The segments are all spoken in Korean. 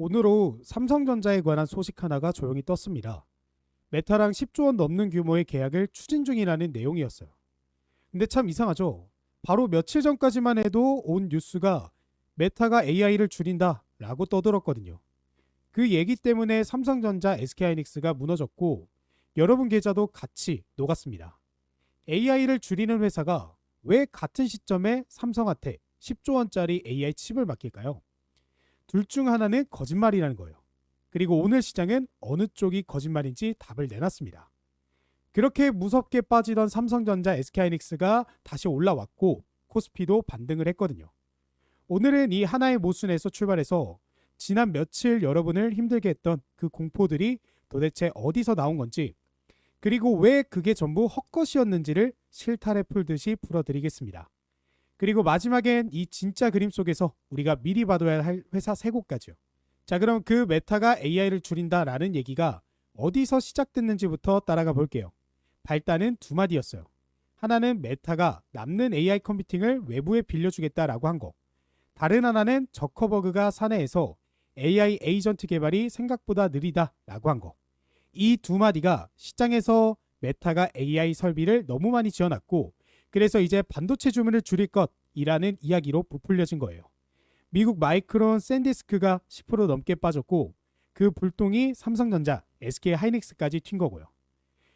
오늘 오후 삼성전자에 관한 소식 하나가 조용히 떴습니다. 메타랑 10조 원 넘는 규모의 계약을 추진 중이라는 내용이었어요. 근데 참 이상하죠. 바로 며칠 전까지만 해도 온 뉴스가 메타가 AI를 줄인다 라고 떠들었거든요. 그 얘기 때문에 삼성전자, SK하이닉스가 무너졌고 여러분 계좌도 같이 녹았습니다. AI를 줄이는 회사가 왜 같은 시점에 삼성한테 10조 원짜리 AI 칩을 맡길까요? 둘 중 하나는 거짓말이라는 거예요. 그리고 오늘 시장은 어느 쪽이 거짓말인지 답을 내놨습니다. 그렇게 무섭게 빠지던 삼성전자, SK하이닉스가 다시 올라왔고 코스피도 반등을 했거든요. 오늘은 이 하나의 모순에서 출발해서 지난 며칠 여러분을 힘들게 했던 그 공포들이 도대체 어디서 나온 건지, 그리고 왜 그게 전부 헛것이었는지를 실타래 풀듯이 풀어드리겠습니다. 그리고 마지막엔 이 진짜 그림 속에서 우리가 미리 봐둬야 할 회사 세 곳까지요. 자, 그럼 그 메타가 AI를 줄인다라는 얘기가 어디서 시작됐는지부터 따라가 볼게요. 발단은 두 마디였어요. 하나는 메타가 남는 AI 컴퓨팅을 외부에 빌려주겠다라고 한 거. 다른 하나는 저커버그가 사내에서 AI 에이전트 개발이 생각보다 느리다라고 한 거. 이 두 마디가 시장에서 메타가 AI 설비를 너무 많이 지어놨고 그래서 이제 반도체 주문을 줄일 것이라는 이야기로 부풀려진 거예요. 미국 마이크론 샌디스크가 10% 넘게 빠졌고 그 불똥이 삼성전자, SK하이닉스까지 튄 거고요.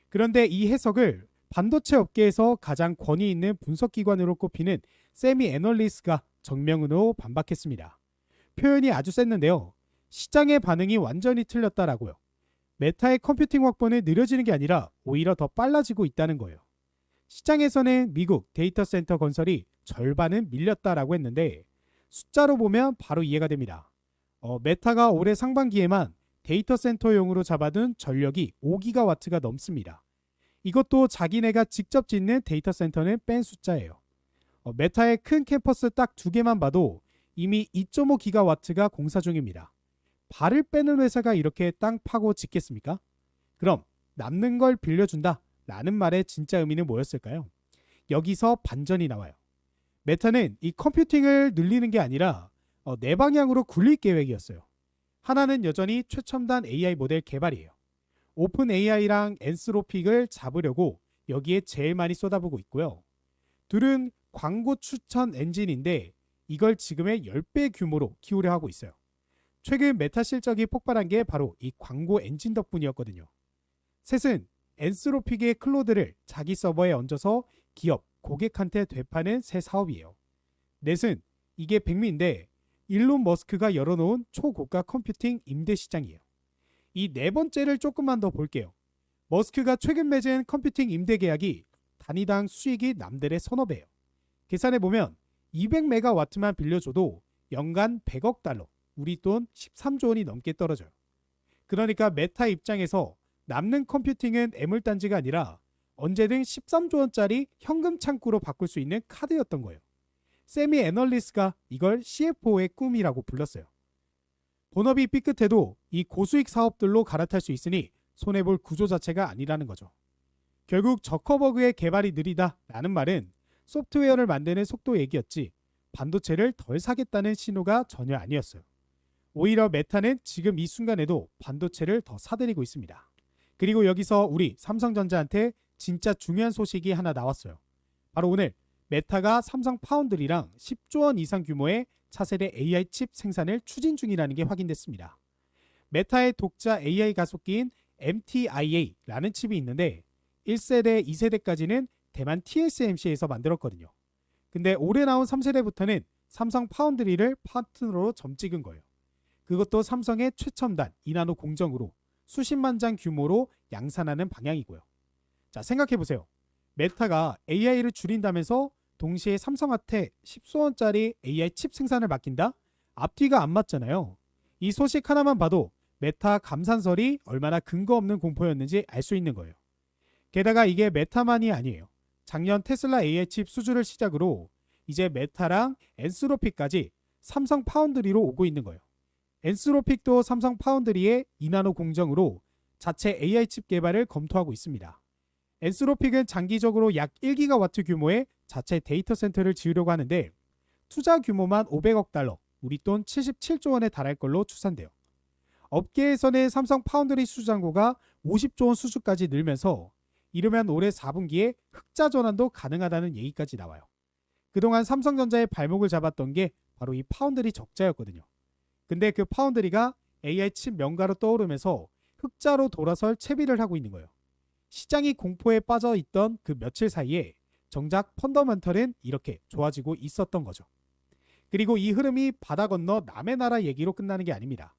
그런데 이 해석을 반도체 업계에서 가장 권위 있는 분석기관으로 꼽히는 세미 애널리스트가 정면으로 반박했습니다. 표현이 아주 셌는데요. 시장의 반응이 완전히 틀렸다라고요. 메타의 컴퓨팅 확보는 느려지는 게 아니라 오히려 더 빨라지고 있다는 거예요. 시장에서는 미국 데이터 센터 건설이 절반은 밀렸다라고 했는데 숫자로 보면 바로 이해가 됩니다. 메타가 올해 상반기에만 데이터 센터용으로 잡아둔 전력이 5기가와트가 넘습니다. 이것도 자기네가 직접 짓는 데이터 센터는 뺀 숫자예요. 메타의 큰 캠퍼스 딱 두 개만 봐도 이미 2.5기가와트가 공사 중입니다. 발을 빼는 회사가 이렇게 땅 파고 짓겠습니까? 그럼 남는 걸 빌려준다 라는 말의 진짜 의미는 뭐였을까요? 여기서 반전이 나와요. 메타는 이 컴퓨팅을 늘리는 게 아니라 네 방향으로 굴릴 계획이었어요. 하나는 여전히 최첨단 AI 모델 개발이에요. 오픈 AI랑 엔스로픽을 잡으려고 여기에 제일 많이 쏟아부고 있고요. 둘은 광고 추천 엔진인데 이걸 지금의 10배 규모로 키우려 하고 있어요. 최근 메타 실적이 폭발한 게 바로 이 광고 엔진 덕분이었거든요. 셋은 엔스로픽의 클로드를 자기 서버에 얹어서 기업, 고객한테 되파는 새 사업이에요. 넷은 이게 백미인데 일론 머스크가 열어놓은 초고가 컴퓨팅 임대 시장이에요. 이 네 번째를 조금만 더 볼게요. 머스크가 최근 맺은 컴퓨팅 임대 계약이 단위당 수익이 남들의 서너 배예요. 계산해보면 200메가와트만 빌려줘도 연간 100억 달러, 우리 돈 13조 원이 넘게 떨어져요. 그러니까 메타 입장에서 남는 컴퓨팅은 애물단지가 아니라 언제든 13조 원짜리 현금 창구로 바꿀 수 있는 카드였던 거예요. 세미 애널리스트가 이걸 CFO의 꿈이라고 불렀어요. 본업이 삐끗해도 이 고수익 사업들로 갈아탈 수 있으니 손해볼 구조 자체가 아니라는 거죠. 결국 저커버그의 개발이 느리다라는 말은 소프트웨어를 만드는 속도 얘기였지 반도체를 덜 사겠다는 신호가 전혀 아니었어요. 오히려 메타는 지금 이 순간에도 반도체를 더 사들이고 있습니다. 그리고 여기서 우리 삼성전자한테 진짜 중요한 소식이 하나 나왔어요. 바로 오늘 메타가 삼성 파운드리랑 10조 원 이상 규모의 차세대 AI 칩 생산을 추진 중이라는 게 확인됐습니다. 메타의 독자 AI 가속기인 MTIA라는 칩이 있는데 1세대, 2세대까지는 대만 TSMC에서 만들었거든요. 근데 올해 나온 3세대부터는 삼성 파운드리를 파트너로 점 찍은 거예요. 그것도 삼성의 최첨단 2나노 공정으로 수십만 장 규모로 양산하는 방향이고요. 자, 생각해보세요. 메타가 AI를 줄인다면서 동시에 삼성한테 10조 원짜리 AI 칩 생산을 맡긴다? 앞뒤가 안 맞잖아요. 이 소식 하나만 봐도 메타 감산설이 얼마나 근거 없는 공포였는지 알 수 있는 거예요. 게다가 이게 메타만이 아니에요. 작년 테슬라 AI 칩 수주를 시작으로 이제 메타랑 엔스로픽까지 삼성 파운드리로 오고 있는 거예요. 엔스로픽도 삼성 파운드리의 2나노 공정으로 자체 AI 칩 개발을 검토하고 있습니다. 엔스로픽은 장기적으로 약 1기가와트 규모의 자체 데이터 센터를 지으려고 하는데 투자 규모만 500억 달러, 우리 돈 77조 원에 달할 걸로 추산돼요. 업계에서는 삼성 파운드리 수주잔고가 50조 원 수주까지 늘면서 이르면 올해 4분기에 흑자 전환도 가능하다는 얘기까지 나와요. 그동안 삼성전자의 발목을 잡았던 게 바로 이 파운드리 적자였거든요. 근데 그 파운드리가 AI 칩 명가로 떠오르면서 흑자로 돌아설 채비를 하고 있는 거예요. 시장이 공포에 빠져 있던 그 며칠 사이에 정작 펀더멘털은 이렇게 좋아지고 있었던 거죠. 그리고 이 흐름이 바다 건너 남의 나라 얘기로 끝나는 게 아닙니다.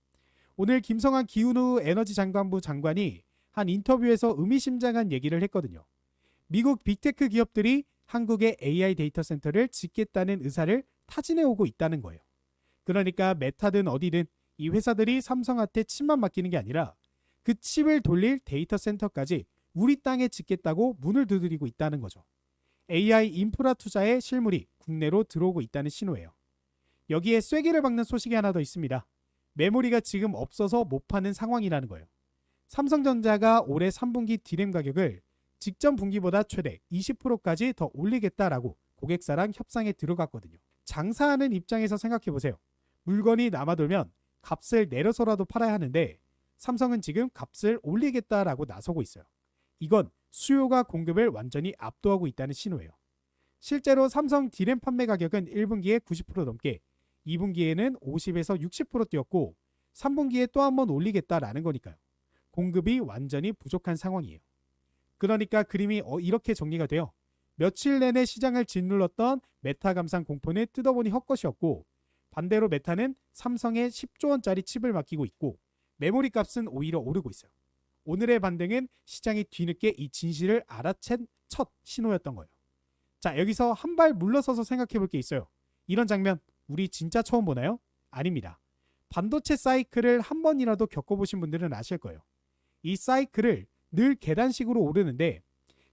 오늘 김성한 기훈우 에너지 장관부 장관이 한 인터뷰에서 의미심장한 얘기를 했거든요. 미국 빅테크 기업들이 한국의 AI 데이터 센터를 짓겠다는 의사를 타진해 오고 있다는 거예요. 그러니까 메타든 어디든 이 회사들이 삼성한테 칩만 맡기는 게 아니라 그 칩을 돌릴 데이터 센터까지 우리 땅에 짓겠다고 문을 두드리고 있다는 거죠. AI 인프라 투자의 실물이 국내로 들어오고 있다는 신호예요. 여기에 쐐기를 박는 소식이 하나 더 있습니다. 메모리가 지금 없어서 못 파는 상황이라는 거예요. 삼성전자가 올해 3분기 디램 가격을 직전 분기보다 최대 20%까지 더 올리겠다라고 고객사랑 협상에 들어갔거든요. 장사하는 입장에서 생각해보세요. 물건이 남아돌면 값을 내려서라도 팔아야 하는데 삼성은 지금 값을 올리겠다라고 나서고 있어요. 이건 수요가 공급을 완전히 압도하고 있다는 신호예요. 실제로 삼성 디램 판매 가격은 1분기에 90% 넘게, 2분기에는 50에서 60% 뛰었고 3분기에 또 한 번 올리겠다라는 거니까요. 공급이 완전히 부족한 상황이에요. 그러니까 그림이 이렇게 정리가 돼요. 며칠 내내 시장을 짓눌렀던 메타 감상 공포는 뜯어보니 헛것이었고, 반대로 메타는 삼성에 10조 원짜리 칩을 맡기고 있고 메모리 값은 오히려 오르고 있어요. 오늘의 반등은 시장이 뒤늦게 이 진실을 알아챈 첫 신호였던 거예요. 자, 여기서 한 발 물러서서 생각해 볼 게 있어요. 이런 장면 우리 진짜 처음 보나요? 아닙니다. 반도체 사이클을 한 번이라도 겪어보신 분들은 아실 거예요. 이 사이클을 늘 계단식으로 오르는데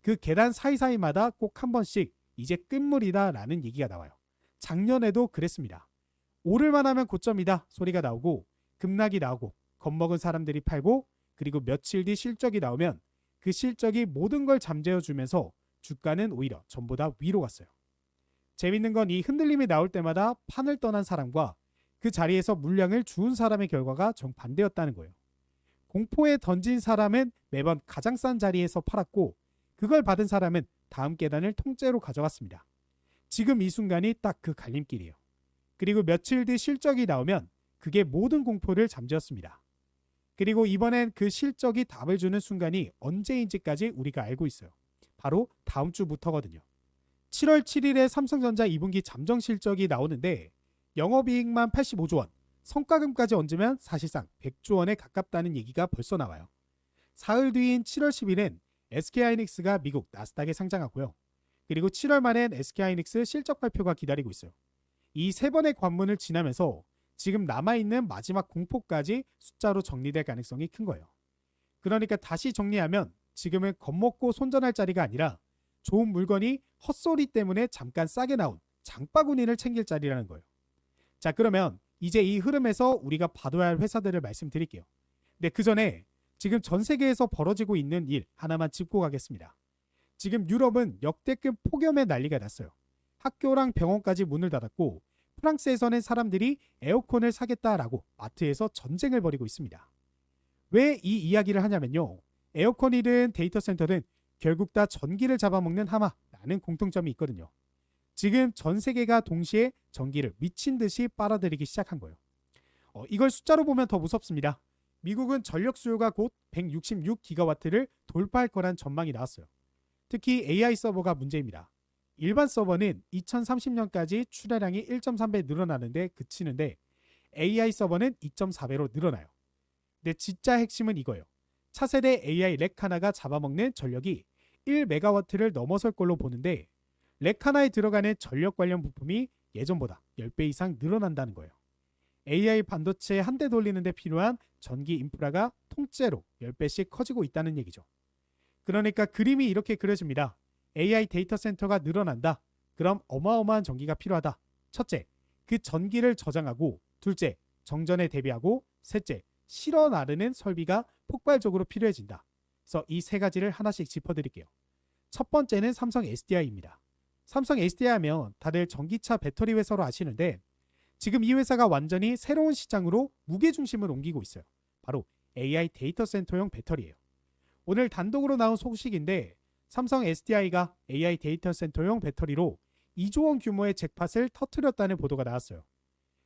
그 계단 사이사이마다 꼭 한 번씩 이제 끝물이다 라는 얘기가 나와요. 작년에도 그랬습니다. 오를만 하면 고점이다 소리가 나오고 급락이 나오고 겁먹은 사람들이 팔고, 그리고 며칠 뒤 실적이 나오면 그 실적이 모든 걸 잠재워주면서 주가는 오히려 전보다 위로 갔어요. 재밌는 건 이 흔들림이 나올 때마다 판을 떠난 사람과 그 자리에서 물량을 주운 사람의 결과가 정반대였다는 거예요. 공포에 던진 사람은 매번 가장 싼 자리에서 팔았고 그걸 받은 사람은 다음 계단을 통째로 가져갔습니다. 지금 이 순간이 딱 그 갈림길이에요. 그리고 며칠 뒤 실적이 나오면 그게 모든 공포를 잠재웠습니다. 그리고 이번엔 그 실적이 답을 주는 순간이 언제인지까지 우리가 알고 있어요. 바로 다음 주부터거든요. 7월 7일에 삼성전자 2분기 잠정 실적이 나오는데 영업이익만 85조 원, 성과금까지 얹으면 사실상 100조 원에 가깝다는 얘기가 벌써 나와요. 사흘 뒤인 7월 10일엔 SK하이닉스가 미국 나스닥에 상장하고요. 그리고 7월 말엔 SK하이닉스 실적 발표가 기다리고 있어요. 이 세 번의 관문을 지나면서 지금 남아있는 마지막 공포까지 숫자로 정리될 가능성이 큰 거예요. 그러니까 다시 정리하면 지금은 겁먹고 손전할 자리가 아니라 좋은 물건이 헛소리 때문에 잠깐 싸게 나온 장바구니를 챙길 자리라는 거예요. 자, 그러면 이제 이 흐름에서 우리가 봐둬야 할 회사들을 말씀드릴게요. 근데 그 전에 지금 전 세계에서 벌어지고 있는 일 하나만 짚고 가겠습니다. 지금 유럽은 역대급 폭염에 난리가 났어요. 학교랑 병원까지 문을 닫았고 프랑스에서는 사람들이 에어컨을 사겠다라고 마트에서 전쟁을 벌이고 있습니다. 왜 이 이야기를 하냐면요. 에어컨이든 데이터 센터든 결국 다 전기를 잡아먹는 하마라는 공통점이 있거든요. 지금 전 세계가 동시에 전기를 미친 듯이 빨아들이기 시작한 거예요. 이걸 숫자로 보면 더 무섭습니다. 미국은 전력 수요가 곧 166기가와트를 돌파할 거란 전망이 나왔어요. 특히 AI 서버가 문제입니다. 일반 서버는 2030년까지 출하량이 1.3배 늘어나는데 그치는데 AI 서버는 2.4배로 늘어나요. 근데 진짜 핵심은 이거예요. 차세대 AI 렉 하나가 잡아먹는 전력이 1메가와트를 넘어설 걸로 보는데 렉 하나에 들어가는 전력 관련 부품이 예전보다 10배 이상 늘어난다는 거예요. AI 반도체 한 대 돌리는 데 필요한 전기 인프라가 통째로 10배씩 커지고 있다는 얘기죠. 그러니까 그림이 이렇게 그려집니다. AI 데이터 센터가 늘어난다. 그럼 어마어마한 전기가 필요하다. 첫째, 그 전기를 저장하고, 둘째, 정전에 대비하고, 셋째, 실어 나르는 설비가 폭발적으로 필요해진다. 그래서 이 세 가지를 하나씩 짚어드릴게요. 첫 번째는 삼성 SDI입니다. 삼성 SDI 하면 다들 전기차 배터리 회사로 아시는데 지금 이 회사가 완전히 새로운 시장으로 무게중심을 옮기고 있어요. 바로 AI 데이터 센터용 배터리예요. 오늘 단독으로 나온 소식인데 삼성 SDI가 AI 데이터 센터용 배터리로 2조 원 규모의 잭팟을 터뜨렸다는 보도가 나왔어요.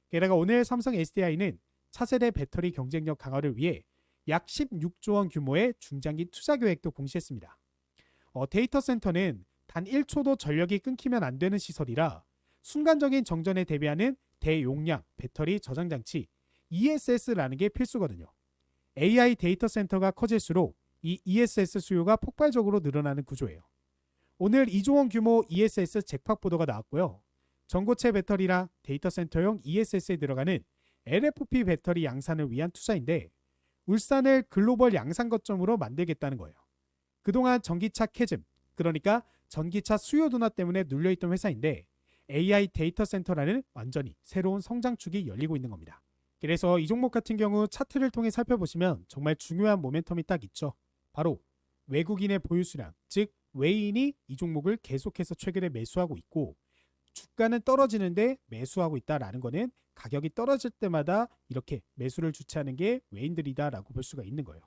게다가 오늘 삼성 SDI는 차세대 배터리 경쟁력 강화를 위해 약 16조 원 규모의 중장기 투자 계획도 공시했습니다. 데이터 센터는 단 1초도 전력이 끊기면 안 되는 시설이라 순간적인 정전에 대비하는 대용량 배터리 저장 장치 ESS라는 게 필수거든요. AI 데이터 센터가 커질수록 이 ESS 수요가 폭발적으로 늘어나는 구조예요. 오늘 2조 원 규모 ESS 잭팟 보도가 나왔고요. 전고체 배터리랑 데이터 센터용 ESS에 들어가는 LFP 배터리 양산을 위한 투자인데 울산을 글로벌 양산 거점으로 만들겠다는 거예요. 그동안 전기차 캐즘, 그러니까 전기차 수요 둔화 때문에 눌려있던 회사인데 AI 데이터 센터라는 완전히 새로운 성장축이 열리고 있는 겁니다. 그래서 이 종목 같은 경우 차트를 통해 살펴보시면 정말 중요한 모멘텀이 딱 있죠. 바로 외국인의 보유 수량, 즉 외인이 이 종목을 계속해서 최근에 매수하고 있고 주가는 떨어지는데 매수하고 있다라는 거는 가격이 떨어질 때마다 이렇게 매수를 주체하는 게 외인들이다라고 볼 수가 있는 거예요.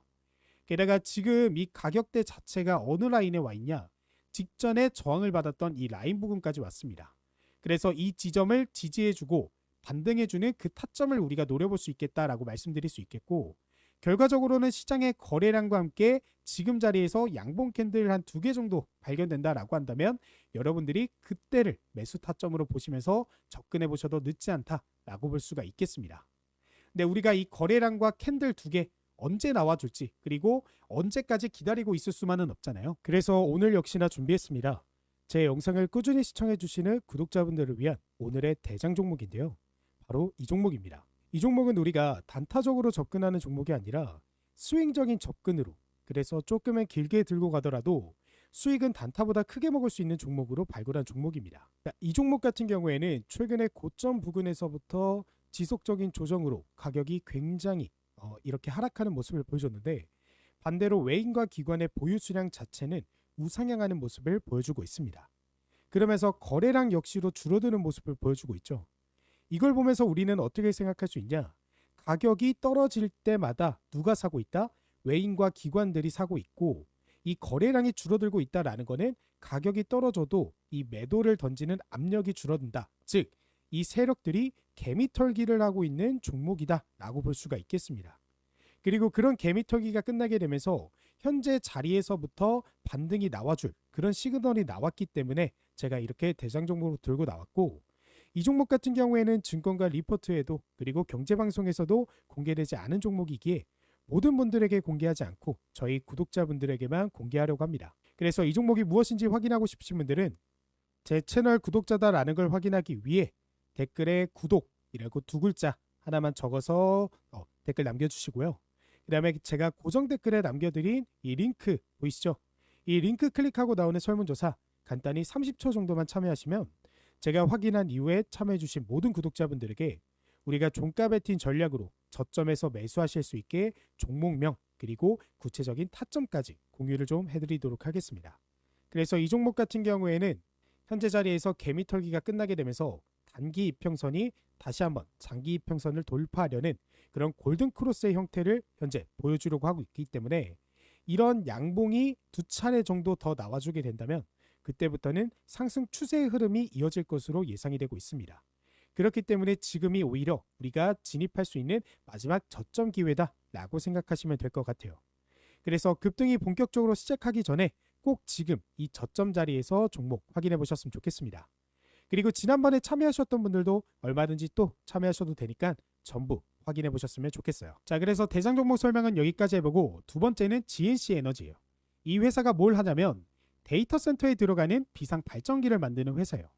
게다가 지금 이 가격대 자체가 어느 라인에 와 있냐? 직전에 저항을 받았던 이 라인 부분까지 왔습니다. 그래서 이 지점을 지지해주고 반등해주는 그 타점을 우리가 노려볼 수 있겠다라고 말씀드릴 수 있겠고 결과적으로는 시장의 거래량과 함께 지금 자리에서 양봉 캔들 한 2개 정도 발견된다라고 한다면 여러분들이 그때를 매수 타점으로 보시면서 접근해 보셔도 늦지 않다라고 볼 수가 있겠습니다. 근데 우리가 이 거래량과 캔들 2개 언제 나와줄지 그리고 언제까지 기다리고 있을 수만은 없잖아요. 그래서 오늘 역시나 준비했습니다. 제 영상을 꾸준히 시청해 주시는 구독자분들을 위한 오늘의 대장 종목인데요. 바로 이 종목입니다. 이 종목은 우리가 단타적으로 접근하는 종목이 아니라 스윙적인 접근으로 그래서 조금은 길게 들고 가더라도 수익은 단타보다 크게 먹을 수 있는 종목으로 발굴한 종목입니다. 이 종목 같은 경우에는 최근에 고점 부근에서부터 지속적인 조정으로 가격이 굉장히 이렇게 하락하는 모습을 보여줬는데 반대로 외인과 기관의 보유 수량 자체는 우상향하는 모습을 보여주고 있습니다. 그러면서 거래량 역시도 줄어드는 모습을 보여주고 있죠. 이걸 보면서 우리는 어떻게 생각할 수 있냐? 가격이 떨어질 때마다 누가 사고 있다? 외인과 기관들이 사고 있고 이 거래량이 줄어들고 있다라는 거는 가격이 떨어져도 이 매도를 던지는 압력이 줄어든다. 즉, 이 세력들이 개미털기를 하고 있는 종목이다라고 볼 수가 있겠습니다. 그리고 그런 개미털기가 끝나게 되면서 현재 자리에서부터 반등이 나와줄 그런 시그널이 나왔기 때문에 제가 이렇게 대장 종목으로 들고 나왔고 이 종목 같은 경우에는 증권가 리포트에도 그리고 경제방송에서도 공개되지 않은 종목이기에 모든 분들에게 공개하지 않고 저희 구독자분들에게만 공개하려고 합니다. 그래서 이 종목이 무엇인지 확인하고 싶으신 분들은 제 채널 구독자다라는 걸 확인하기 위해 댓글에 구독이라고 2글자 하나만 적어서 댓글 남겨주시고요. 그 다음에 제가 고정 댓글에 남겨드린 이 링크 보이시죠? 이 링크 클릭하고 나오는 설문조사 간단히 30초 정도만 참여하시면 제가 확인한 이후에 참여해주신 모든 구독자분들에게 우리가 종가 베팅 전략으로 저점에서 매수하실 수 있게 종목명 그리고 구체적인 타점까지 공유를 좀 해드리도록 하겠습니다. 그래서 이 종목 같은 경우에는 현재 자리에서 개미털기가 끝나게 되면서 단기 이평선이 다시 한번 장기 이평선을 돌파하려는 그런 골든 크로스의 형태를 현재 보여주려고 하고 있기 때문에 이런 양봉이 2차례 정도 더 나와주게 된다면 그때부터는 상승 추세의 흐름이 이어질 것으로 예상이 되고 있습니다. 그렇기 때문에 지금이 오히려 우리가 진입할 수 있는 마지막 저점 기회다라고 생각하시면 될 것 같아요. 그래서 급등이 본격적으로 시작하기 전에 꼭 지금 이 저점 자리에서 종목 확인해 보셨으면 좋겠습니다. 그리고 지난번에 참여하셨던 분들도 얼마든지 또 참여하셔도 되니까 전부 확인해 보셨으면 좋겠어요. 자, 그래서 대장 종목 설명은 여기까지 해보고 두 번째는 GNC 에너지예요. 이 회사가 뭘 하냐면 데이터 센터에 들어가는 비상 발전기를 만드는 회사예요.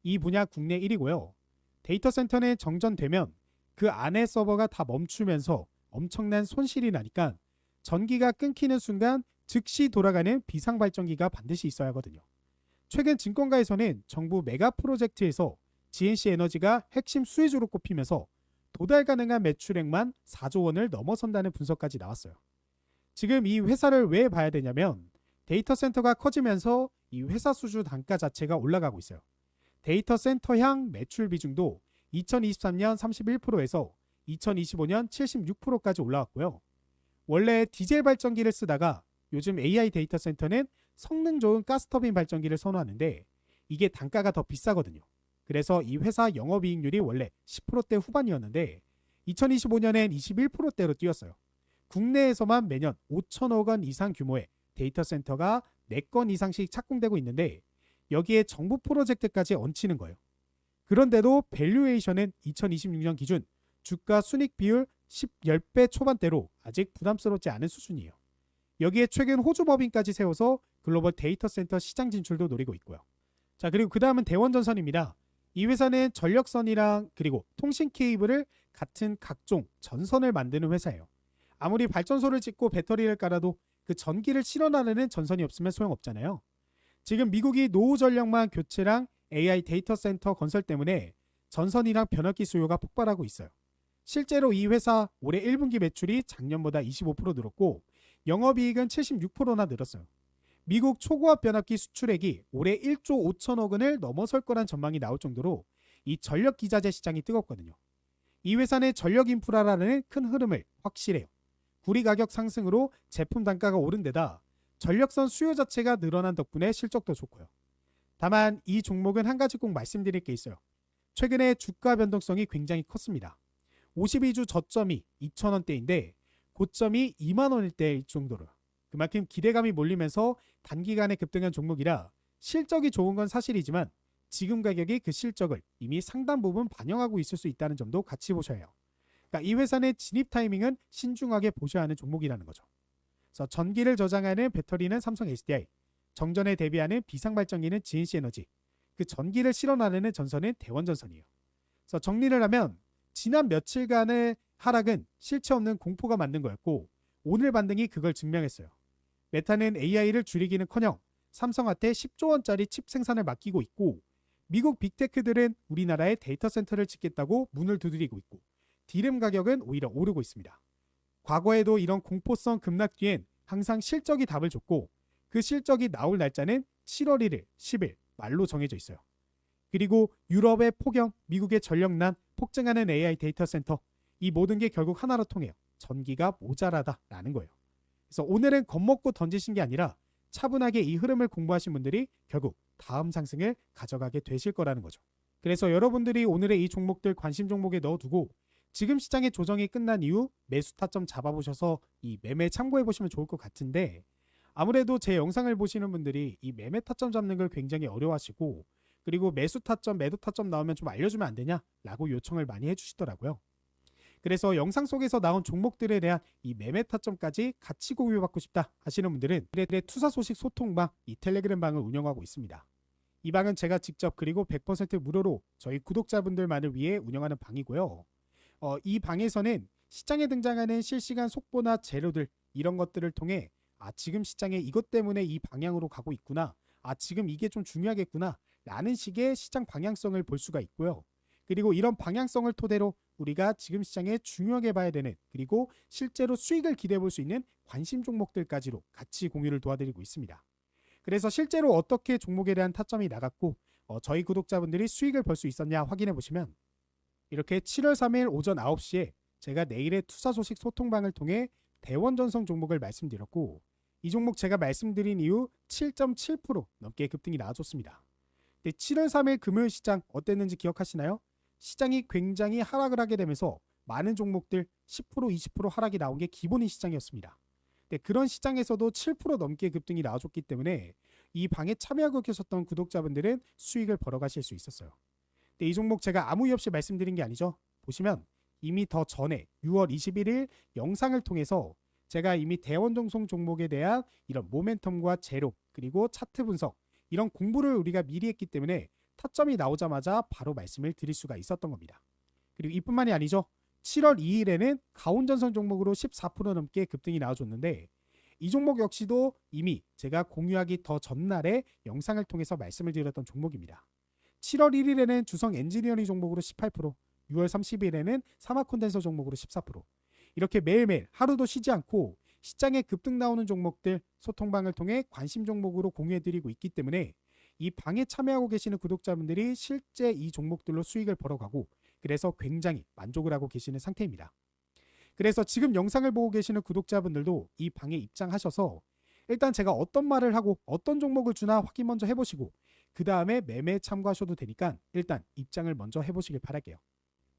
이 분야 국내 1위고요. 데이터 센터는 정전되면 그 안에 서버가 다 멈추면서 엄청난 손실이 나니까 전기가 끊기는 순간 즉시 돌아가는 비상 발전기가 반드시 있어야 하거든요. 최근 증권가에서는 정부 메가 프로젝트에서 GNC 에너지가 핵심 수혜주로 꼽히면서 도달 가능한 매출액만 4조 원을 넘어선다는 분석까지 나왔어요. 지금 이 회사를 왜 봐야 되냐면 데이터 센터가 커지면서 이 회사 수주 단가 자체가 올라가고 있어요. 데이터 센터향 매출 비중도 2023년 31%에서 2025년 76%까지 올라왔고요. 원래 디젤 발전기를 쓰다가 요즘 AI 데이터 센터는 성능 좋은 가스터빈 발전기를 선호하는데 이게 단가가 더 비싸거든요. 그래서 이 회사 영업이익률이 원래 10%대 후반이었는데 2025년엔 21%대로 뛰었어요. 국내에서만 매년 5천억 원 이상 규모의 데이터 센터가 4건 이상씩 착공되고 있는데 여기에 정부 프로젝트까지 얹히는 거예요. 그런데도 밸류에이션은 2026년 기준 주가 순익 비율 10배 초반대로 아직 부담스럽지 않은 수준이에요. 여기에 최근 호주 법인까지 세워서 글로벌 데이터 센터 시장 진출도 노리고 있고요. 자, 그리고 그 다음은 대원전선입니다. 이 회사는 전력선이랑 그리고 통신 케이블을 같은 각종 전선을 만드는 회사예요. 아무리 발전소를 짓고 배터리를 깔아도 그 전기를 실어나르는 전선이 없으면 소용없잖아요. 지금 미국이 노후 전력망 교체랑 AI 데이터 센터 건설 때문에 전선이랑 변압기 수요가 폭발하고 있어요. 실제로 이 회사 올해 1분기 매출이 작년보다 25% 늘었고 영업이익은 76%나 늘었어요. 미국 초고압 변압기 수출액이 올해 1조 5천억 원을 넘어설 거란 전망이 나올 정도로 이 전력 기자재 시장이 뜨겁거든요. 이 회사는 전력 인프라라는 큰 흐름을 확실해요. 구리 가격 상승으로 제품 단가가 오른 데다 전력선 수요 자체가 늘어난 덕분에 실적도 좋고요. 다만 이 종목은 한 가지 꼭 말씀드릴 게 있어요. 최근에 주가 변동성이 굉장히 컸습니다. 52주 저점이 2,000원대인데 고점이 2만 원일 때일 정도로 그만큼 기대감이 몰리면서 단기간에 급등한 종목이라 실적이 좋은 건 사실이지만 지금 가격이 그 실적을 이미 상당 부분 반영하고 있을 수 있다는 점도 같이 보셔야 해요. 그러니까 이 회사의 진입 타이밍은 신중하게 보셔야 하는 종목이라는 거죠. 그래서 전기를 저장하는 배터리는 삼성 SDI, 정전에 대비하는 비상발전기는 GNC 에너지, 그 전기를 실어나르는 전선은 대원전선이에요. 그래서 정리를 하면 지난 며칠간의 하락은 실체 없는 공포가 만든 거였고 오늘 반등이 그걸 증명했어요. 메타는 AI를 줄이기는커녕 삼성한테 10조 원짜리 칩 생산을 맡기고 있고 미국 빅테크들은 우리나라에 데이터 센터를 짓겠다고 문을 두드리고 있고 디램 가격은 오히려 오르고 있습니다. 과거에도 이런 공포성 급락 뒤엔 항상 실적이 답을 줬고 그 실적이 나올 날짜는 7월 1일, 10일 말로 정해져 있어요. 그리고 유럽의 폭염, 미국의 전력난, 폭증하는 AI 데이터 센터 이 모든 게 결국 하나로 통해요. 전기가 모자라다라는 거예요. 그래서 오늘은 겁먹고 던지신 게 아니라 차분하게 이 흐름을 공부하신 분들이 결국 다음 상승을 가져가게 되실 거라는 거죠. 그래서 여러분들이 오늘의 이 종목들 관심 종목에 넣어두고 지금 시장의 조정이 끝난 이후 매수 타점 잡아보셔서 이 매매 참고해 보시면 좋을 것 같은데 아무래도 제 영상을 보시는 분들이 이 매매 타점 잡는 걸 굉장히 어려워하시고 그리고 매수 타점, 매도 타점 나오면 좀 알려주면 안 되냐? 라고 요청을 많이 해주시더라고요. 그래서 영상 속에서 나온 종목들에 대한 이 매매 타점까지 같이 공유받고 싶다 하시는 분들은 투자 소식 소통방, 이 텔레그램 방을 운영하고 있습니다. 이 방은 제가 직접 그리고 100% 무료로 저희 구독자분들만을 위해 운영하는 방이고요. 이 방에서는 시장에 등장하는 실시간 속보나 재료들 이런 것들을 통해 지금 시장에 이것 때문에 이 방향으로 가고 있구나. 지금 이게 좀 중요하겠구나. 라는 식의 시장 방향성을 볼 수가 있고요. 그리고 이런 방향성을 토대로 우리가 지금 시장에 중요하게 봐야 되는 그리고 실제로 수익을 기대해 볼 수 있는 관심 종목들까지로 같이 공유를 도와드리고 있습니다. 그래서 실제로 어떻게 종목에 대한 타점이 나갔고 저희 구독자분들이 수익을 벌 수 있었냐 확인해 보시면 이렇게 7월 3일 오전 9시에 제가 내일의 투자 소식 소통방을 통해 대원전선 종목을 말씀드렸고 이 종목 제가 말씀드린 이후 7.7% 넘게 급등이 나와줬습니다. 7월 3일 금요일 시장 어땠는지 기억하시나요? 시장이 굉장히 하락을 하게 되면서 많은 종목들 10% 20% 하락이 나온 게 기본인 시장이었습니다. 그런 시장에서도 7% 넘게 급등이 나와줬기 때문에 이 방에 참여하고 계셨던 구독자분들은 수익을 벌어가실 수 있었어요. 이 종목 제가 아무 이유 없이 말씀드린 게 아니죠. 보시면 이미 더 전에 6월 21일 영상을 통해서 제가 이미 대원전선 종목에 대한 이런 모멘텀과 재료 그리고 차트 분석 이런 공부를 우리가 미리 했기 때문에 타점이 나오자마자 바로 말씀을 드릴 수가 있었던 겁니다. 그리고 이뿐만이 아니죠. 7월 2일에는 가온전선 종목으로 14% 넘게 급등이 나와줬는데 이 종목 역시도 이미 제가 공유하기 더 전날에 영상을 통해서 말씀을 드렸던 종목입니다. 7월 1일에는 주성 엔지니어링 종목으로 18%, 6월 30일에는 사막 콘덴서 종목으로 14%. 이렇게 매일매일 하루도 쉬지 않고 시장에 급등 나오는 종목들 소통방을 통해 관심 종목으로 공유해드리고 있기 때문에 이 방에 참여하고 계시는 구독자분들이 실제 이 종목들로 수익을 벌어가고 그래서 굉장히 만족을 하고 계시는 상태입니다. 그래서 지금 영상을 보고 계시는 구독자분들도 이 방에 입장하셔서 일단 제가 어떤 말을 하고 어떤 종목을 주나 확인 먼저 해보시고 그 다음에 매매에 참고하셔도 되니까 일단 입장을 먼저 해보시길 바랄게요.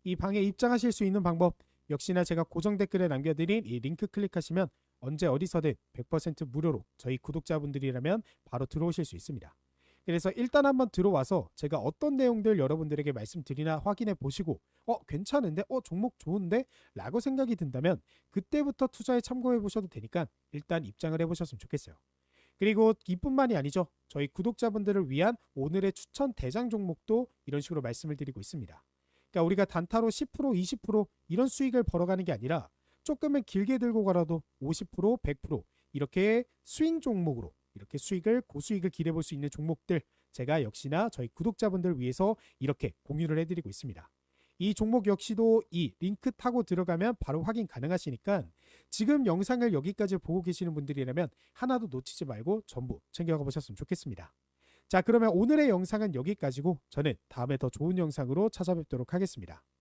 이 방에 입장하실 수 있는 방법 역시나 제가 고정 댓글에 남겨드린 이 링크 클릭하시면 언제 어디서든 100% 무료로 저희 구독자분들이라면 바로 들어오실 수 있습니다. 그래서 일단 한번 들어와서 제가 어떤 내용들 여러분들에게 말씀드리나 확인해 보시고 괜찮은데? 종목 좋은데? 라고 생각이 든다면 그때부터 투자에 참고해 보셔도 되니까 일단 입장을 해보셨으면 좋겠어요. 그리고 이뿐만이 아니죠. 저희 구독자분들을 위한 오늘의 추천 대장 종목도 이런 식으로 말씀을 드리고 있습니다. 그러니까 우리가 단타로 10%, 20% 이런 수익을 벌어가는 게 아니라 조금은 길게 들고 가라도 50%, 100% 이렇게 스윙 종목으로 이렇게 고수익을 기대해 볼 수 있는 종목들 제가 역시나 저희 구독자분들 위해서 이렇게 공유를 해드리고 있습니다. 이 종목 역시도 이 링크 타고 들어가면 바로 확인 가능하시니까 지금 영상을 여기까지 보고 계시는 분들이라면 하나도 놓치지 말고 전부 챙겨가 보셨으면 좋겠습니다. 자, 그러면 오늘의 영상은 여기까지고 저는 다음에 더 좋은 영상으로 찾아뵙도록 하겠습니다.